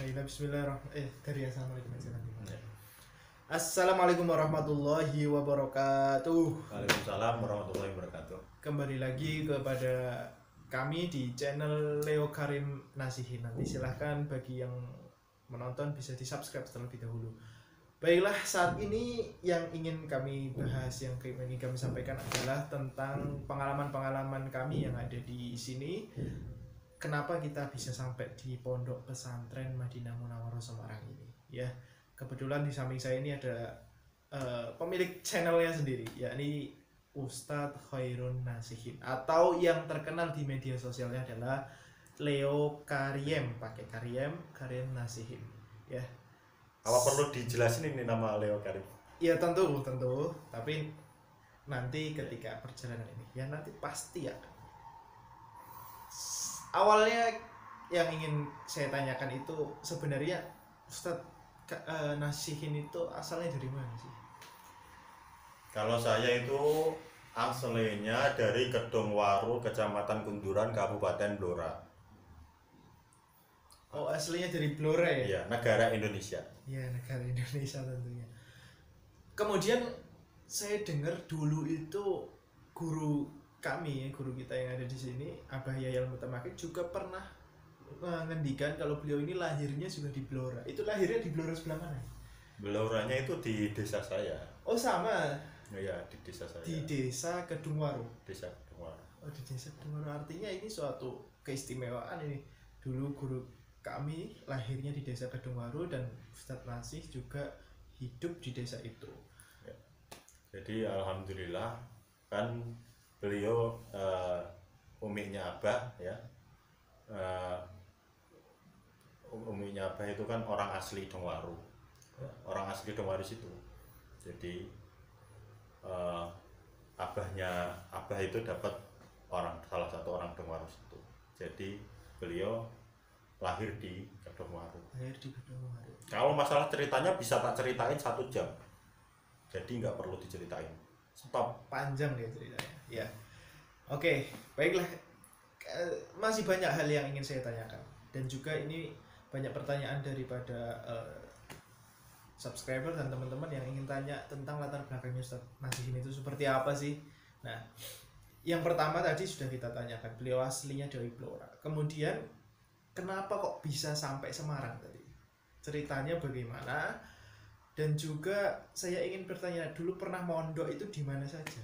Bismillahirrahmanirrahim. Dari assalamualaikum warahmatullahi. Assalamualaikum warahmatullahi wabarakatuh. Waalaikumsalam warahmatullahi wabarakatuh. Kembali lagi kepada kami di channel Leo Karim Nasihin. Nanti silahkan bagi yang menonton bisa di subscribe terlebih dahulu. Baiklah, saat ini yang ingin kami bahas, yang ingin kami sampaikan adalah tentang pengalaman-pengalaman kami yang ada di sini. Kenapa kita bisa sampai di Pondok Pesantren Madinah Munawwarah Semarang ini? Ya, kebetulan di samping saya ini ada pemilik channelnya sendiri, yakni Ustadz Khairun Nasihin, atau yang terkenal di media sosialnya adalah Leo Karim, pakai Karim Nasihin. Ya. Apa perlu dijelasin ini nama Leo Karim? Ya tentu. Tapi nanti ketika perjalanan ini, ya nanti pasti ya. Awalnya yang ingin saya tanyakan itu sebenarnya Ustadz Nasihin itu asalnya dari mana sih? Kalau saya itu aslinya dari Kedungwaru, Kecamatan Kunduran, Kabupaten Blora. Oh, aslinya dari Blora ya? Iya, negara Indonesia. Iya, negara Indonesia tentunya. Kemudian saya dengar dulu itu guru kita yang ada di sini, Abah Yayal Mutamakin, juga pernah mengendikan kalau beliau ini lahirnya juga di Blora. Itu lahirnya di Blora sebelah mana? Bloranya itu di desa saya. Oh, sama. Iya, di desa saya. Di desa Kedungwaru. Desa Kedungwaru. Oh, di desa Kedungwaru. Artinya ini suatu keistimewaan ini. Dulu guru kami lahirnya di desa Kedungwaru dan Ustadz Nasih juga hidup di desa itu. Ya. Jadi alhamdulillah kan beliau uminya Abah ya. Uminya Abah itu kan orang asli Dongwaru. Orang asli Dongwaru situ. Jadi Abah itu dapat salah satu orang Dongwaru situ. Jadi beliau lahir di Dongwaru. Kalau masalah ceritanya bisa tak ceritain 1 jam. Jadi nggak perlu diceritain. Stop. Panjang ya ceritanya. Ya. Oke, baiklah. Masih banyak hal yang ingin saya tanyakan, dan juga ini banyak pertanyaan daripada subscriber dan teman-teman yang ingin tanya tentang latar belakangnya Ustadz Nasihin itu seperti apa sih. Nah, yang pertama tadi sudah kita tanyakan, beliau aslinya dari Blora. Kemudian kenapa kok bisa sampai Semarang tadi? Ceritanya bagaimana? Dan juga saya ingin bertanya, dulu pernah mondok itu di mana saja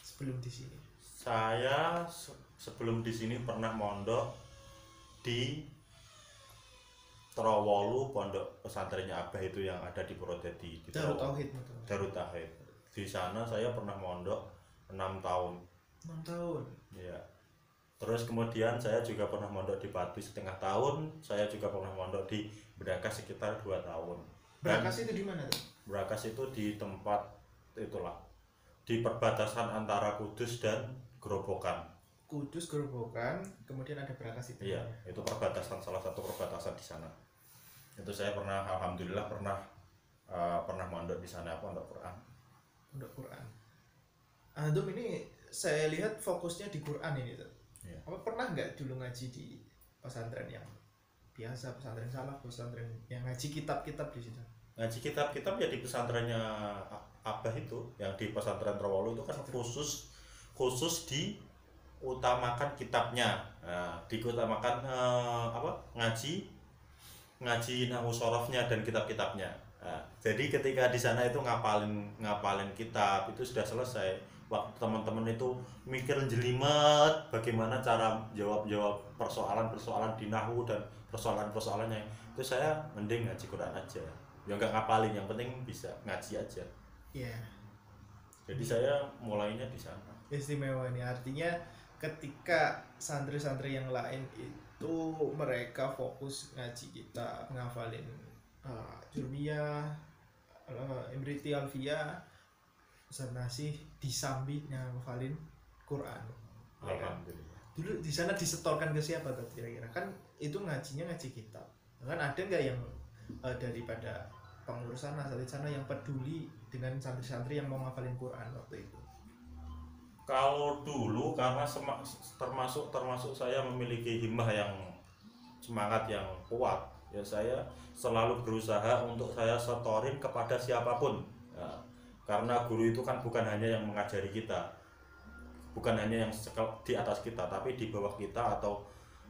sebelum di sini? Saya sebelum di sini pernah mondok di Trowolu, pondok pesantrennya Abah itu yang ada di Purwodadi, di Darut Tauhid. Darut Tauhid. Di sana saya pernah mondok 6 tahun. 6 tahun. Iya. Terus kemudian saya juga pernah mondok di Pati setengah tahun. Saya juga pernah mondok di Brakas sekitar 2 tahun. Brakas itu di mana tuh? Brakas itu di tempat itulah, di perbatasan antara Kudus dan Gerobokan. Kudus, Gerobokan, kemudian ada Brakas itu. Iya, itu perbatasan, salah satu perbatasan di sana. Itu saya pernah, alhamdulillah pernah mondok di sana, pondok Quran. Pondok Quran. Antum ini saya lihat fokusnya di Quran ini tuh. Iya. Apa pernah nggak dulu ngaji di pesantren yang biasa, pesantren salaf, pesantren yang ngaji kitab-kitab di situ? Ngaji kitab-kitab ya di pesantrennya Abah itu, yang di pesantren Trowolu itu kan khusus diutamakan kitabnya. Nah, diutamakan ngaji nahwu sorofnya dan kitab-kitabnya. Nah, jadi ketika di sana itu ngapalin kitab itu sudah selesai. Waktu teman-teman itu mikir jelimet bagaimana cara jawab persoalan di nahwu dan persoalannya, itu saya mending ngaji Quran aja. Ya nggak ngapalin, yang penting bisa ngaji aja. Iya. Jadi saya mulainya di sana. Istimewa ini artinya ketika santri-santri yang lain itu mereka fokus ngaji kitab, ngafalin Jurmiyah, Imriti Alfiyah, Ustadz Nasih disambitnya ngafalin Quran. Alhamdulillah. Dulu di sana disetorkan ke siapa tuh kira-kira? Kan itu ngajinya ngaji kitab. Kan ada nggak yang daripada pengurusan asal di sana yang peduli dengan santri-santri yang mau ngafalin Quran waktu itu? Kalau dulu karena termasuk saya memiliki himmah yang semangat yang kuat, ya saya selalu berusaha untuk saya setorin kepada siapapun. Nah, karena guru itu kan bukan hanya yang mengajari kita, bukan hanya yang di atas kita, tapi di bawah kita atau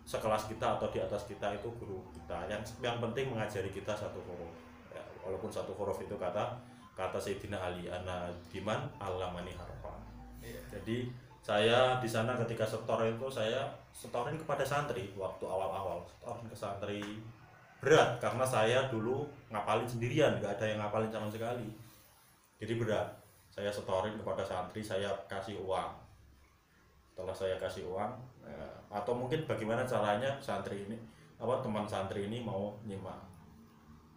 sekelas kita atau di atas kita itu guru kita. Yang penting mengajari kita satu huruf. Ya, walaupun satu huruf itu kata Sayyidina Ali, ana diman alamani harfa. Jadi saya di sana ketika setor itu saya setorin kepada santri waktu awal-awal, setorin ke santri berat karena saya dulu ngapalin sendirian, nggak ada yang ngapalin sama sekali. Jadi berat. Saya setorin kepada santri, saya kasih uang. Setelah saya kasih uang, atau mungkin bagaimana caranya santri ini, teman santri ini mau nyimak.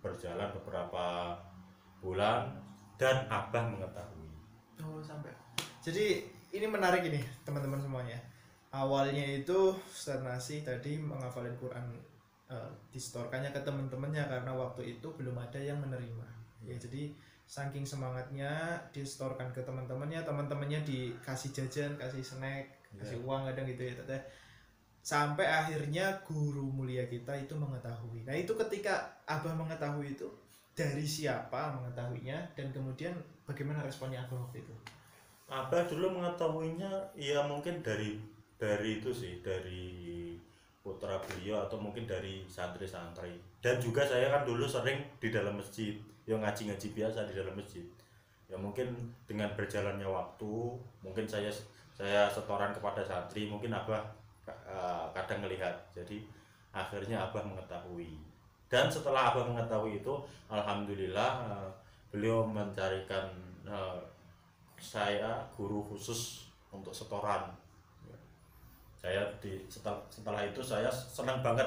Berjalan beberapa bulan dan abah mengetahui. Oh, sampai. Jadi ini menarik ini teman-teman semuanya. Awalnya itu Ustaz Nasi tadi menghafalin Quran, distorkannya ke teman-temannya karena waktu itu belum ada yang menerima. Ya, jadi saking semangatnya distorkan ke teman-temannya, teman-temannya dikasih jajan, kasih snack, kasih uang kadang gitu ya teteh. Sampai akhirnya guru mulia kita itu mengetahui. Nah, itu ketika abah mengetahui itu dari siapa mengetahuinya dan kemudian bagaimana responnya abah waktu itu? Abah dulu mengetahuinya ya mungkin dari itu sih, dari putra beliau atau mungkin dari santri-santri. Dan juga saya kan dulu sering di dalam masjid, ya ngaji-ngaji biasa di dalam masjid. Ya mungkin dengan berjalannya waktu, mungkin saya setoran kepada santri, mungkin abah kadang melihat. Jadi akhirnya abah mengetahui. Dan setelah abah mengetahui itu, alhamdulillah beliau mencarikan saya guru khusus untuk setoran. Saya setelah itu saya senang banget,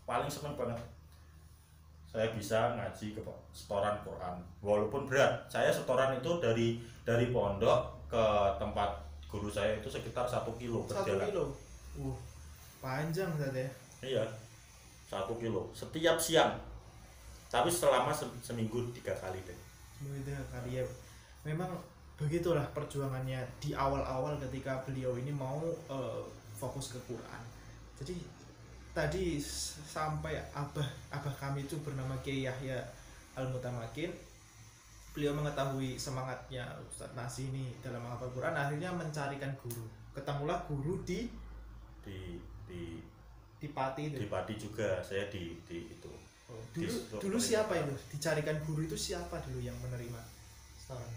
paling senang banget. Saya bisa ngaji ke setoran Quran, walaupun berat. Saya setoran itu dari pondok ke tempat guru saya itu sekitar 1 kilo berjalan. 1 kilo, panjang saja. Iya, 1 kilo setiap siang. Tapi selama seminggu 3 kali deh. Seminggu 3 kali ya. Memang begitulah perjuangannya di awal-awal ketika beliau ini mau fokus ke Quran. Jadi tadi sampai abah kami itu bernama Kiai Yahya Al-Mutamakin, beliau mengetahui semangatnya Ustadz Nasi ini dalam menghafal Quran, akhirnya mencarikan guru. Ketemulah guru di Pati itu. Di Pati juga saya di itu. Oh, dulu siapa itu? Dicarikan guru itu siapa dulu yang menerima setoran?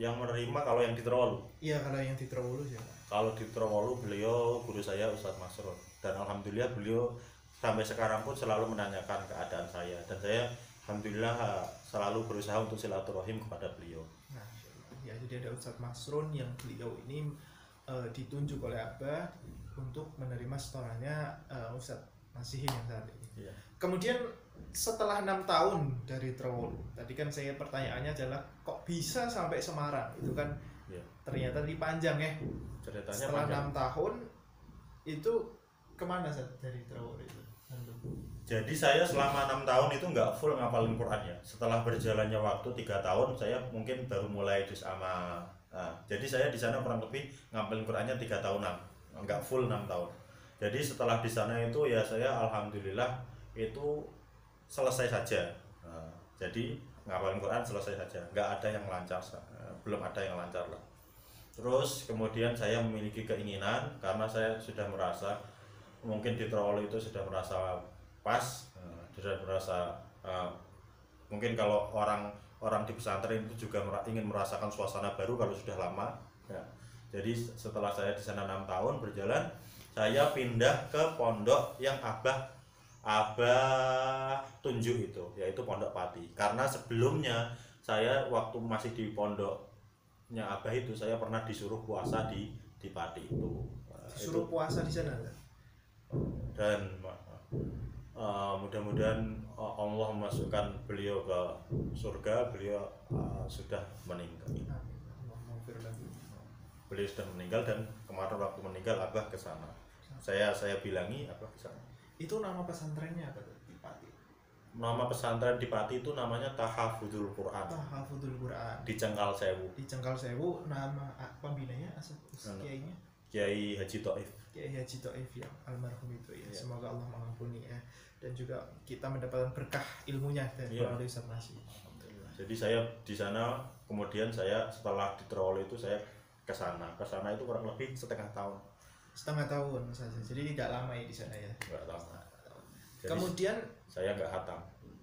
Yang menerima kalau yang di Trowolu. Iya, kalau yang di Trowolu siapa? Kalau di Trowolu beliau guru saya Ustadz Masrur, dan alhamdulillah beliau sampai sekarang pun selalu menanyakan keadaan saya, dan saya alhamdulillah selalu berusaha untuk silaturahim kepada beliau. Nah, ya jadi ada Ustadz Masrun yang beliau ini ditunjuk oleh abah untuk menerima setorannya Ustadz Nasihin yang saat ini. Iya. Kemudian setelah 6 tahun dari Trowolu, tadi kan saya pertanyaannya adalah kok bisa sampai Semarang, itu kan Iya. ternyata di panjang ya. Ceritanya setelah panjang. 6 tahun itu kemana dari Trowolu itu? Jadi saya selama 6 tahun itu nggak full ngapalin Quran ya. Setelah berjalannya waktu 3 tahun, saya mungkin baru mulai juz amma. Jadi saya di sana kurang lebih ngapalin Qurannya 3 tahunan, nggak full 6 tahun. Jadi setelah di sana itu ya saya alhamdulillah itu selesai saja. Jadi ngapalin Quran selesai saja, nggak ada yang lancar, belum ada yang lancar lah. Terus kemudian saya memiliki keinginan karena saya sudah merasa mungkin di Trowolu itu sudah merasa pas, sudah merasa mungkin kalau orang di pesantren itu juga ingin merasakan suasana baru kalau sudah lama. Ya. Jadi setelah saya di sana 6 tahun berjalan, saya pindah ke pondok yang abah tunjuk itu, yaitu Pondok Pati. Karena sebelumnya saya waktu masih di pondoknya abah itu, saya pernah disuruh puasa di Pati itu. Disuruh puasa di sana. Dan mudah-mudahan Allah memasukkan beliau ke surga. Beliau sudah meninggal. Beliau sudah meninggal, dan kemarin waktu meninggal abah ke sana. Saya bilangi abah ke sana. Itu nama pesantrennya apa tuh di Pati? Nama pesantren di Pati itu namanya Tahafudul Quran. Tahafudul Quran. Di Cengkal Sewu. Di Cengkal Sewu, nama pembinanya, kiainya? Kiai Haji Thaif. Kiai Haji Thaif yang almarhum itu ya. Ya. Semoga Allah mengampuni ya. Dan juga kita mendapatkan berkah ilmunya dari Iya. melalui Ustaz Nasi. Jadi saya di sana, kemudian saya setelah di Trowol itu saya ke sana itu kurang lebih setengah tahun. Setengah tahun saja. Jadi tidak lama ya di sana ya. Nggak tahu. Jadi Kemudian saya nggak hatam.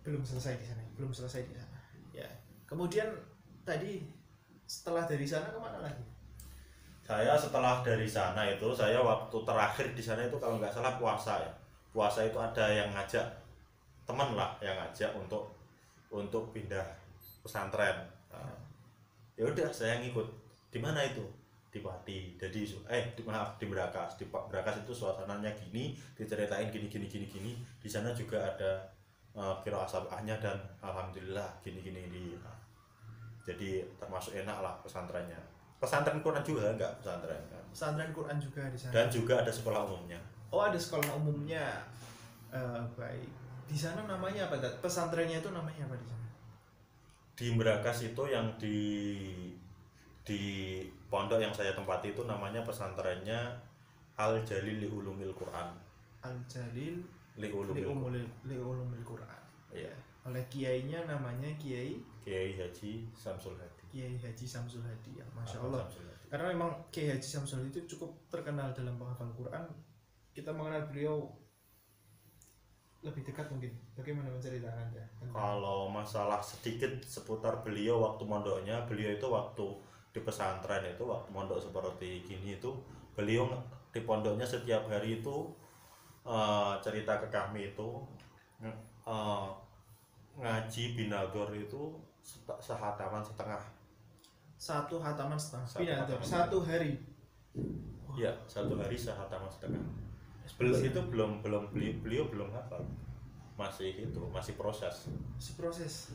belum selesai di sana. Belum selesai di sana. Ya. Kemudian tadi setelah dari sana kemana lagi? Saya setelah dari sana itu, saya waktu terakhir di sana itu kalau nggak salah puasa ya. Puasa itu ada yang ngajak teman lah, yang ngajak untuk pindah pesantren. Nah, ya udah saya ngikut. Di mana itu? Di Pati. Jadi di Brakas. Di Brakas itu suasananya gini, diceritain gini. Di sana juga ada qiraah sab'ahnya dan alhamdulillah gini. Jadi termasuk enak lah pesantrennya. Pesantren Quran juga enggak pesantren kan. Pesantren Quran juga di sana. Dan juga ada sekolah umumnya. Oh, ada sekolah umumnya. Baik. Di sana namanya apa? Pesantrennya itu namanya apa di sana? Di Brakas itu yang di pondok yang saya tempati itu namanya pesantrennya Al Jalil li Ulumil Quran. Al Jalil Li Ulumil Quran. Iya. Oleh kiainya namanya Kiai Haji Samsul Hadi. Kiai Haji Samsul Hadi ya. Masya Allah. Samsul Hadi. Karena memang Kiai Haji Samsul Hadi itu cukup terkenal dalam penghafal Quran. Kita mengenal beliau lebih dekat mungkin. Bagaimana menceritakan Anda? Kalau masalah sedikit seputar beliau waktu mondoknya, beliau itu waktu di pesantren itu, waktu mondok seperti gini itu, beliau di pondoknya setiap hari itu cerita ke kami itu ngaji binador itu sehataman setengah. Satu hataman setengah. Satu Binador. hataman. Satu hari. Iya, satu hari sehataman setengah. Beliau belum hafal. Masih proses. Proses.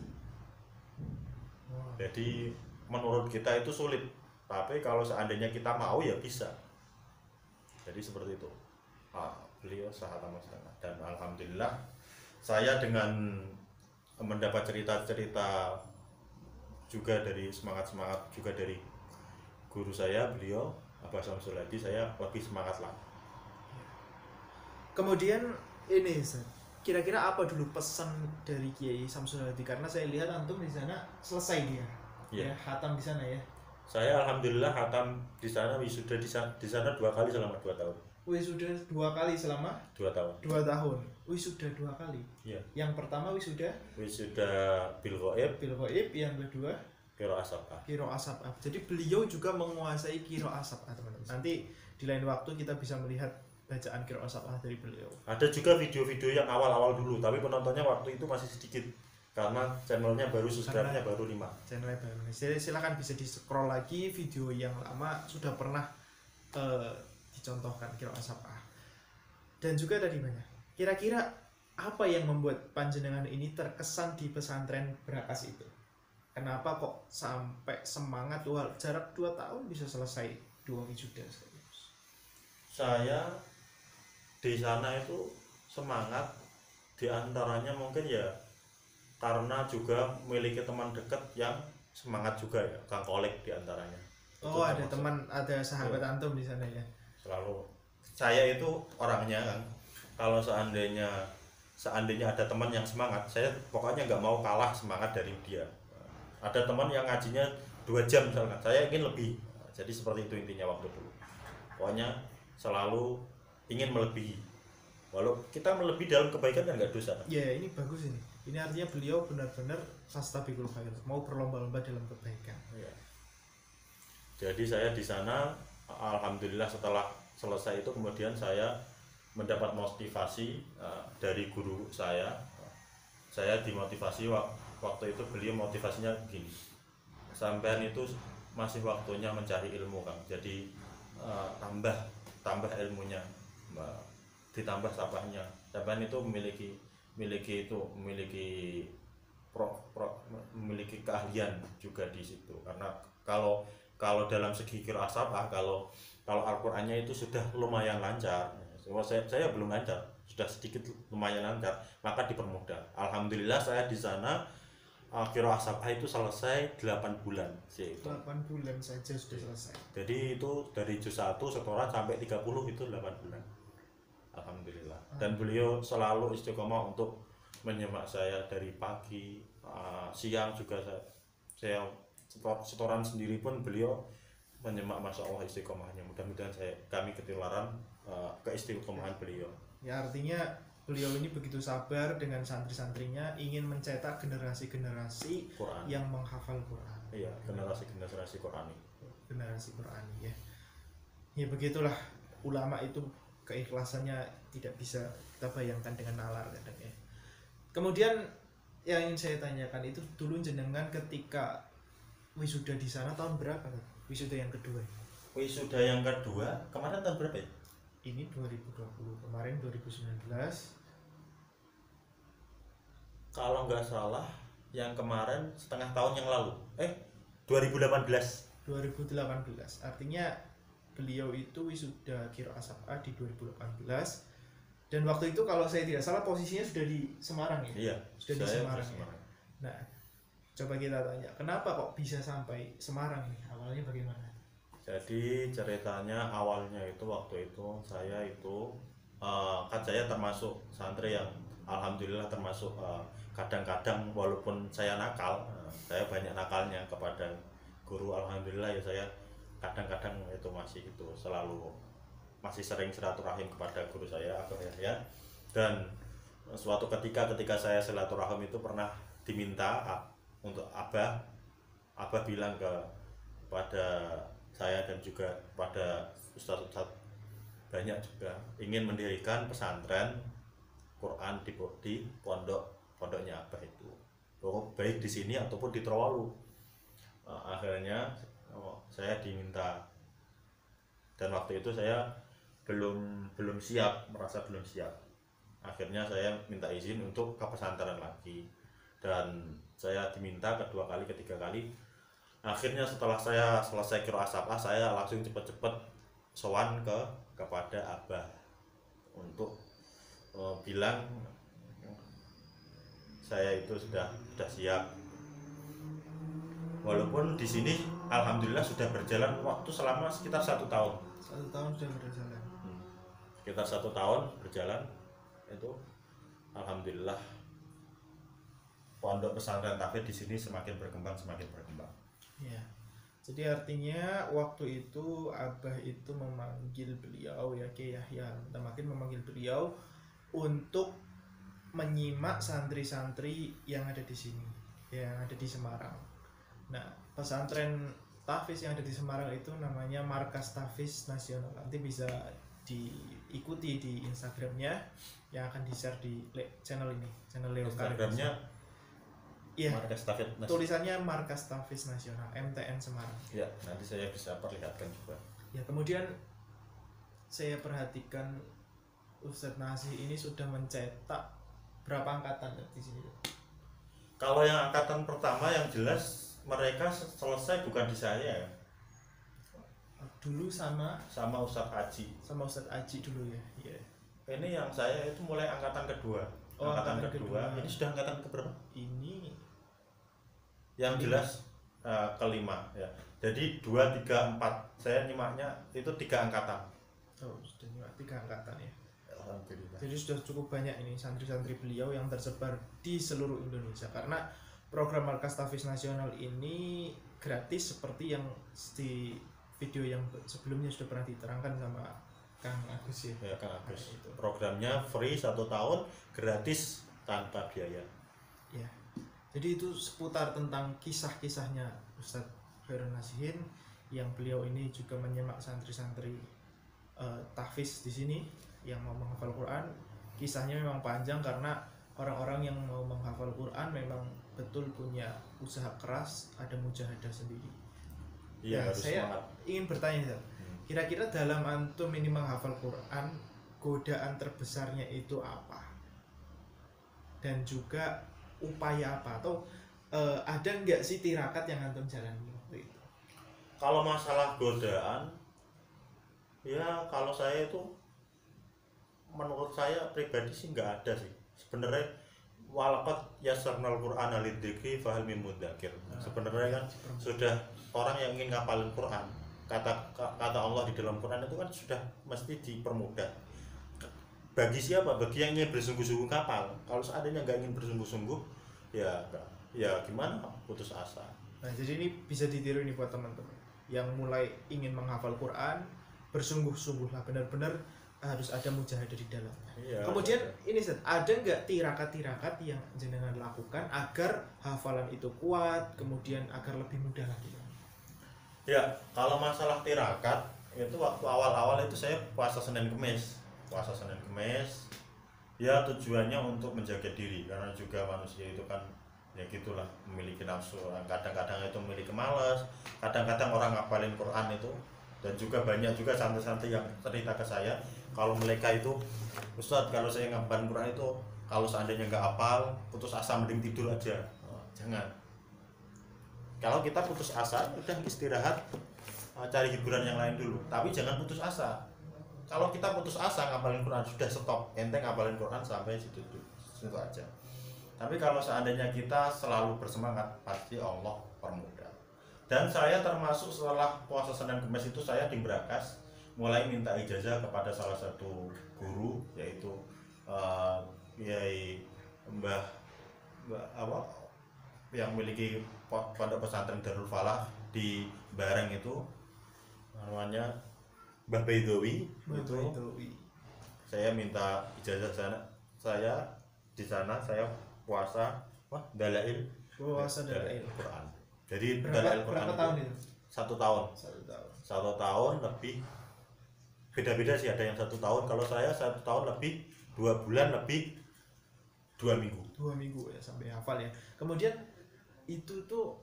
Wow. Jadi menurut kita itu sulit, tapi kalau seandainya kita mau ya bisa. Jadi seperti itu. Beliau sehataman setengah dan alhamdulillah saya dengan mendapat cerita-cerita juga dari semangat juga dari guru saya, beliau Abah Samsul Hadi, saya lebih semangat lah. Kemudian ini Ustaz, kira-kira apa dulu pesan dari Kiai Samsul Hadi? Karena saya lihat antum di sana selesai dia. Iya. Ya, hatam di sana ya. Saya alhamdulillah hatam di sana, wisuda di sana 2 kali selama 2 tahun. Wisuda 2 kali selama 2 tahun. 2 tahun. Wisuda 2 kali. Iya. Yang pertama wisuda Bil Ghaib, bil ghaib, yang kedua qiraah sab'ah. qiraah sab'ah. Jadi beliau juga menguasai qiraah sab'ah, teman-teman. Nanti di lain waktu kita bisa melihat bacaan qiraah sab'ah dari beliau. Ada juga video-video yang awal-awal dulu, tapi penontonnya waktu itu masih sedikit karena channelnya baru, subscribe-nya baru 5. Channelnya baru. Silakan bisa di scroll lagi video yang lama sudah pernah dicontohkan qiraah sab'ah. Dan juga tadi banyak. Kira-kira apa yang membuat panjenengan ini terkesan di pesantren Brakas itu? Kenapa kok sampai semangat jarak 2 tahun bisa selesai 2 wisuda? Saya di sana itu semangat diantaranya mungkin ya karena juga memiliki teman dekat yang semangat juga ya, Kang Kolek diantaranya. Oh, ada teman, ada sahabat antum di sana ya. Selalu saya itu orangnya kan, kalau seandainya ada teman yang semangat, saya pokoknya nggak mau kalah semangat dari dia. Ada teman yang ngajinya 2 jam misalkan, saya ingin lebih. Jadi seperti itu intinya waktu dulu. Pokoknya selalu ingin melebihi. Walau kita melebihi dalam kebaikan kan nggak dosa. Ya, ini bagus ini. Ini artinya beliau benar-benar fastabiqul khair, mau berlomba-lomba dalam kebaikan. Ya. Jadi saya di sana alhamdulillah setelah selesai itu kemudian saya mendapat motivasi dari guru saya. Saya dimotivasi waktu itu, beliau motivasinya begini. Sampean itu masih waktunya mencari ilmu, Kang. Jadi tambah ilmunya. Ditambah sabahnya. Sampean itu memiliki keahlian juga di situ. Karena kalau dalam segi qiraah sabah, kalau Al-Qur'annya itu sudah lumayan lancar. Saya belum lancar, sudah sedikit lumayan lancar, maka dipermudah. Alhamdulillah saya di sana Qiraah Sab'ah itu selesai 8 bulan sih itu. 8 bulan saja sudah selesai. Jadi itu dari juz 1 setoran sampai 30 itu 8 bulan. Alhamdulillah. Dan beliau selalu istiqomah untuk menyemak saya dari pagi, siang juga saya setoran sendiri pun beliau menyemak, masya Allah istiqomahnya. Mudah-mudahan kami ketularan keistiqomahan beliau. Ya artinya beliau ini begitu sabar dengan santri-santrinya, ingin mencetak generasi-generasi Quran yang menghafal Quran. Iya, generasi Qurani. Generasi Qurani ya. Ya begitulah ulama itu, keikhlasannya tidak bisa kita bayangkan dengan nalar kadang ya. Kemudian yang ingin saya tanyakan itu dulu jenengan ketika wisuda di sana tahun berapa? Wisuda yang kedua. Wisuda yang kedua kemarin tahun berapa ya? Ini 2020, kemarin 2019. Kalau nggak salah yang kemarin setengah tahun yang lalu. 2018. 2018. Artinya beliau itu wisuda Qiraah Sab'ah di 2018. Dan waktu itu kalau saya tidak salah posisinya sudah di Semarang ya? Iya, sudah di Semarang, ya. ya? Nah, coba kita tanya, kenapa kok bisa sampai Semarang nih? Awalnya bagaimana? Jadi ceritanya awalnya itu waktu itu saya itu kan saya termasuk santri yang alhamdulillah termasuk kadang-kadang walaupun saya nakal, saya banyak nakalnya kepada guru, alhamdulillah ya saya kadang-kadang itu masih itu selalu masih sering silaturahim kepada guru saya Abah Yahya. Dan suatu ketika saya silaturahim itu pernah diminta untuk Abah bilang kepada saya dan juga pada ustaz-ustaz banyak juga ingin mendirikan pesantren Quran di pondoknya Abah itu, baik di sini ataupun di Trowalu. Akhirnya saya diminta, dan waktu itu saya belum siap, merasa belum siap. Akhirnya saya minta izin untuk ke pesantren lagi, dan saya diminta kedua kali, ketiga kali. Akhirnya setelah saya selesai Qiraah Sab'ah, saya langsung cepet-cepet sowan kepada Abah untuk bilang saya itu sudah siap. Walaupun di sini alhamdulillah sudah berjalan waktu selama sekitar 1 tahun. 1 tahun sudah berjalan. Sekitar 1 tahun berjalan itu, alhamdulillah pondok pesantren tahfidz di sini semakin berkembang. Ya. Jadi artinya waktu itu Abah itu memanggil beliau ya Ki Yahya, makin memanggil beliau untuk menyimak santri-santri yang ada di sini, yang ada di Semarang. Nah, pesantren tahfidz yang ada di Semarang itu namanya Markas Tahfidz Nasional. Nanti bisa diikuti di Instagramnya yang akan di-share di channel ini, channel Leo Karim. Instagramnya iya, Markas Tahfidz Nasional. Tulisannya Markas Tahfidz Nasional, MTN Semarang. Ya, nanti saya bisa perlihatkan juga. Ya, kemudian saya perhatikan Ustadz Nasih ini sudah mencetak berapa angkatan di sini? Kalau yang angkatan pertama yang jelas mereka selesai bukan di saya ya. Dulu sama Ustadz Haji. Sama Ustadz Haji dulu ya. Iya. Ini yang saya itu mulai angkatan kedua. Angkatan kedua. Ini sudah angkatan keberapa? Ini yang jelas kelima ya. Jadi 2, 3, 4. Saya nyimaknya itu 3 angkatan. Oh, sudah nyimak 3 angkatan ya. Alhamdulillah. Jadi sudah cukup banyak ini santri-santri beliau yang tersebar di seluruh Indonesia, karena program Markas Tahfidz Nasional ini gratis seperti yang di video yang sebelumnya sudah pernah diterangkan sama Kang Agus ya. Ya, Kang Agus. Itu. Programnya free 1 tahun, gratis tanpa biaya. Ya. Jadi itu seputar tentang kisah-kisahnya Ustadz Khairul Nasihin, yang beliau ini juga menyemak santri-santri tahfidz di sini yang mau menghafal Quran. Kisahnya memang panjang karena orang-orang yang mau menghafal Quran memang betul punya usaha keras, ada mujahadah sendiri. Iya, harus saya semangat. ingin bertanya, kira-kira dalam antum ini menghafal Quran, godaan terbesarnya itu apa? Dan juga upaya apa? Atau ada nggak sih tirakat yang antum jalani waktu itu? Kalau masalah godaan, ya kalau saya itu menurut saya pribadi sih nggak ada sih. Sebenarnya walaqad yassarnal qur'ana lidzikri fahal mim mudzakir. Sebenarnya kan sudah orang yang ingin ngapalin Quran, kata Allah di dalam Quran itu kan sudah mesti dipermudah. Bagi siapa? Bagi yang ingin bersungguh-sungguh ngapal. Kalau seandainya nggak ingin bersungguh-sungguh, ya gimana? Putus asa. Nah, jadi ini bisa ditiru nih buat teman-teman yang mulai ingin menghafal Quran, bersungguh-sungguhlah, benar-benar harus ada mujahadah di dalam. Iya, Kemudian ini Ustaz, ada nggak tirakat-tirakat yang jenengan lakukan agar hafalan itu kuat, kemudian agar lebih mudah lagi? Ya, kalau masalah tirakat itu waktu awal-awal itu saya puasa Senin Kemis. Puasa Senin Kemis ya tujuannya untuk menjaga diri, karena juga manusia itu kan ya gitulah, memiliki nafsu. Kadang-kadang itu memiliki malas, kadang-kadang orang ngapalin Quran itu, dan juga banyak juga santri-santri yang cerita ke saya kalau mereka itu, Ustadz kalau saya ngapalin Quran itu kalau seandainya nggak hafal putus asa, mending tidur aja. Jangan. Kalau kita putus asa udah istirahat, cari hiburan yang lain dulu, tapi jangan putus asa. Kalau kita putus asa ngapalin Quran, sudah stop, ente ngapalin Quran sampai situ aja. Tapi kalau seandainya kita selalu bersemangat, pasti Allah permudah. Dan saya termasuk setelah puasa Senin Kemis itu saya di Brakas mulai minta ijazah kepada salah satu guru, yaitu Kiai Mbah apa yang memiliki pondok pesantren Darul Falah di Bareng itu, namanya Mbah Baidowi. Itu saya minta ijazah sana, saya di sana saya puasa dalail Quran. Jadi dalail Quran berapa tahun itu? 1 tahun. 1 tahun lebih, beda-beda sih, ada yang 1 tahun. Kalau saya 1 tahun lebih 2 bulan lebih 2 minggu. 2 minggu ya sampai hafal ya. Kemudian itu tuh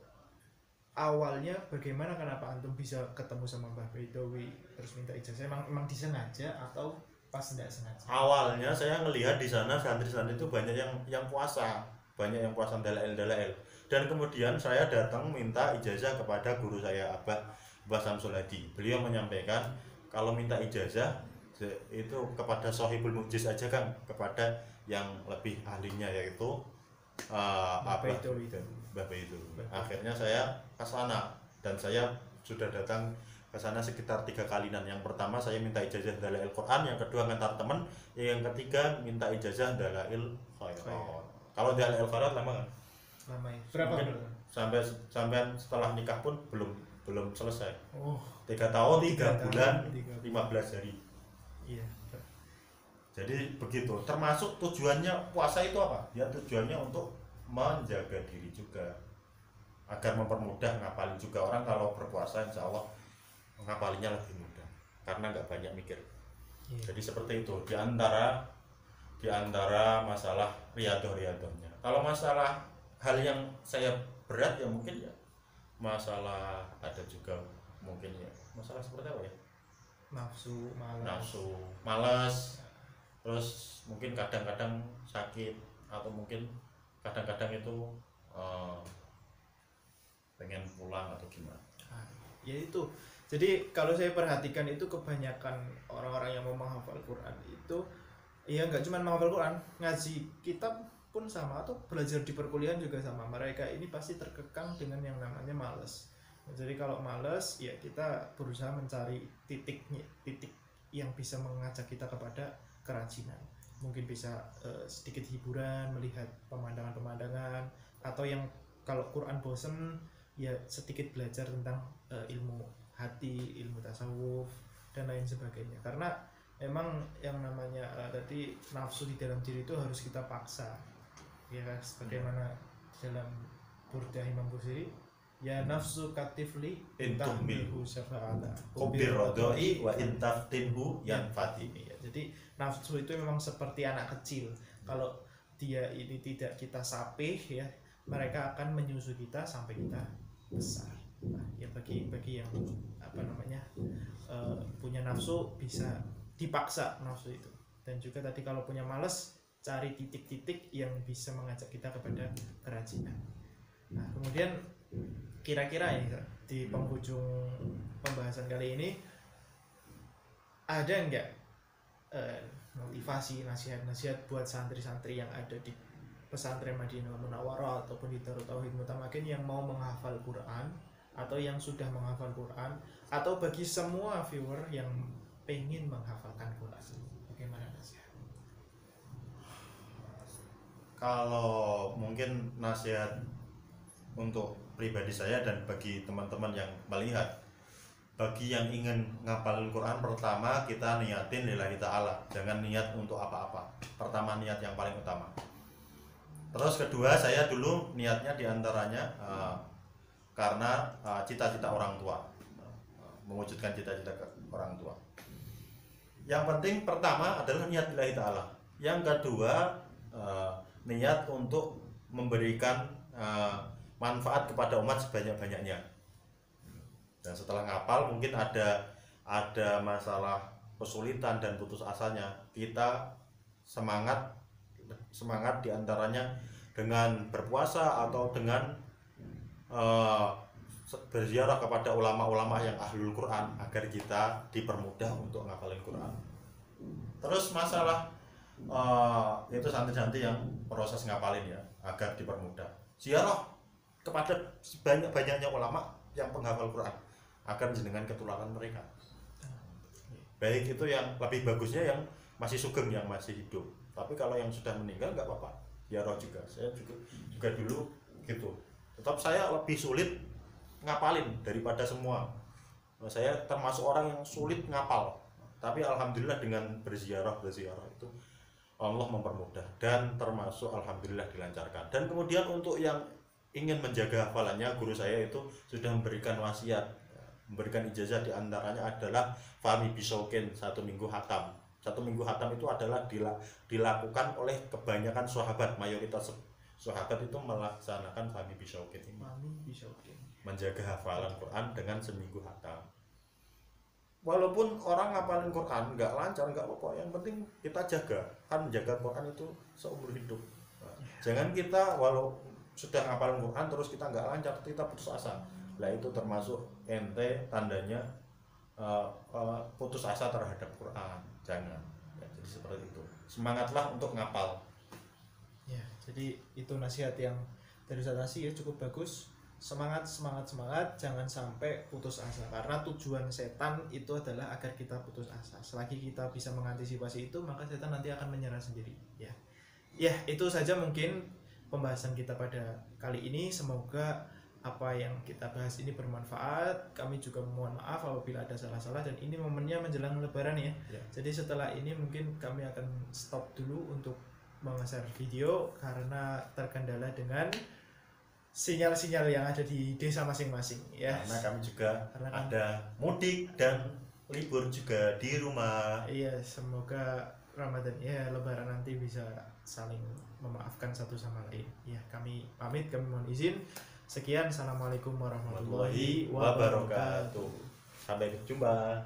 awalnya bagaimana, kenapa antum bisa ketemu sama Mbah Baidowi terus minta ijazah? Emang disengaja atau pas tidak sengaja? Awalnya saya ngelihat di sana santri-santri itu banyak yang puasa, banyak yang puasa dalail. Dan kemudian saya datang minta ijazah kepada guru saya Abah Samsul Hadi. Beliau menyampaikan kalau minta ijazah itu kepada Sohibul Mu'jiz aja kan, kepada yang lebih ahlinya, yaitu Mbah Baidowi. Akhirnya saya ke sana dan saya sudah datang ke sana sekitar 3 kalian. Yang pertama saya minta ijazah dalail Quran, yang kedua ngantar teman, yang ketiga minta ijazah dalail khairat. Kalau dalail khairat lama kan? Lama ya. Berapa bulan? Sampai setelah nikah pun belum selesai. 3 3 tahun 3 bulan 3 15 hari. Iya. Jadi begitu. Termasuk tujuannya puasa itu apa? Ya tujuannya untuk menjaga diri juga, agar mempermudah ngapalin juga. Orang kalau berpuasa insya Allah ngapalinya lebih mudah karena nggak banyak mikir. Jadi seperti itu di antara masalah riadohnya. Kalau masalah hal yang saya berat ya mungkin ya masalah, ada juga mungkin ya masalah seperti apa ya, nafsu malas, terus mungkin kadang-kadang sakit, atau mungkin kadang-kadang itu pengen pulang atau gimana. Ya itu. Jadi kalau saya perhatikan itu kebanyakan orang-orang yang mau menghafal Quran itu ya nggak cuma menghafal Quran, ngaji kitab pun sama, atau belajar di perkuliahan juga sama. Mereka ini pasti terkekang dengan yang namanya malas. Jadi kalau malas ya kita berusaha mencari titik yang bisa mengajak kita kepada kerajinan. Mungkin bisa sedikit hiburan, melihat pemandangan-pemandangan, atau yang kalau Quran bosen ya sedikit belajar tentang ilmu hati, ilmu tasawuf dan lain sebagainya. Karena memang yang namanya tadi nafsu di dalam diri itu harus kita paksa. Ya sebagaimana dalam Burdah Imam Busiri, ya nafsu katifli intahmihu syafa'ata kubir rodoi wa intaftinhu yang fatimi. Jadi nafsu itu memang seperti anak kecil. Kalau dia ini tidak kita sapih ya, mereka akan menyusu kita sampai kita besar. Nah, ya bagi yang punya nafsu bisa dipaksa nafsu itu. Dan juga tadi kalau punya malas, cari titik-titik yang bisa mengajak kita kepada kerajinan. Nah, kemudian kira-kira ya di penghujung pembahasan kali ini ada enggak motivasi, nasihat-nasihat buat santri-santri yang ada di pesantren Madinah Munawwarah ataupun di Darut Tauhid Mutamakin yang mau menghafal Quran atau yang sudah menghafal Quran, atau bagi semua viewer yang pengen menghafalkan Quran, bagaimana nasihat? Kalau mungkin nasihat untuk pribadi saya dan bagi teman-teman yang melihat, bagi yang ingin ngapalin Quran, pertama kita niatin lillahi ta'ala, jangan niat untuk apa-apa. Pertama niat yang paling utama. Terus kedua, saya dulu niatnya diantaranya karena cita-cita orang tua, mewujudkan cita-cita orang tua. Yang penting pertama adalah niat lillahi ta'ala. Yang kedua, niat untuk memberikan manfaat kepada umat sebanyak-banyaknya. Dan setelah ngapal mungkin ada masalah kesulitan dan putus asanya, kita semangat diantaranya dengan berpuasa atau dengan berziarah kepada ulama-ulama yang ahlul Quran agar kita dipermudah untuk ngapalin Quran. Terus masalah itu santri-santri yang proses ngapalin ya, agar dipermudah, ziarah kepada sebanyak-banyaknya ulama yang penghafal Quran akan jenengan ketularan mereka. Baik itu yang lebih bagusnya yang masih sugeng, yang masih hidup. Tapi kalau yang sudah meninggal nggak apa-apa, ya roh juga. Saya juga dulu gitu. Tetap saya lebih sulit ngapalin daripada semua. Saya termasuk orang yang sulit ngapal. Tapi alhamdulillah dengan berziarah itu Allah mempermudah dan termasuk alhamdulillah dilancarkan. Dan kemudian untuk yang ingin menjaga hafalannya, guru saya itu sudah memberikan wasiat, memberikan ijazah, diantaranya adalah fahmi bisaukin, 1 minggu hatam. 1 minggu hatam itu adalah dilakukan oleh kebanyakan sahabat, mayoritas sahabat itu melaksanakan fahmi bisaukin ini, menjaga hafalan Quran dengan seminggu hatam. Walaupun orang ngapalin Quran nggak lancar nggak apa-apa, yang penting kita jaga, kan menjaga Quran itu seumur hidup. Jangan kita walau sudah ngapalin Quran terus kita nggak lancar, kita putus asa. Lah itu termasuk ente tandanya putus asa terhadap Quran. Jangan ya, jadi seperti itu. Semangatlah untuk ngapal ya. Jadi itu nasihat yang dari Ustaz Nasi ya, cukup bagus. Semangat, jangan sampai putus asa, karena tujuan setan itu adalah agar kita putus asa. Selagi kita bisa mengantisipasi itu, maka setan nanti akan menyerah sendiri ya. Ya, itu saja mungkin pembahasan kita pada kali ini. Semoga apa yang kita bahas ini bermanfaat. Kami juga mohon maaf apabila ada salah-salah, dan ini momennya menjelang lebaran ya. Jadi setelah ini mungkin kami akan stop dulu untuk meng-share video karena terkendala dengan sinyal-sinyal yang ada di desa masing-masing ya. Karena kami juga ada mudik dan libur juga di rumah. Iya, semoga Ramadan ya, lebaran nanti bisa saling memaafkan satu sama lain. Ya, kami pamit, kami mohon izin. Sekian, assalamualaikum warahmatullahi wabarakatuh. Sampai jumpa.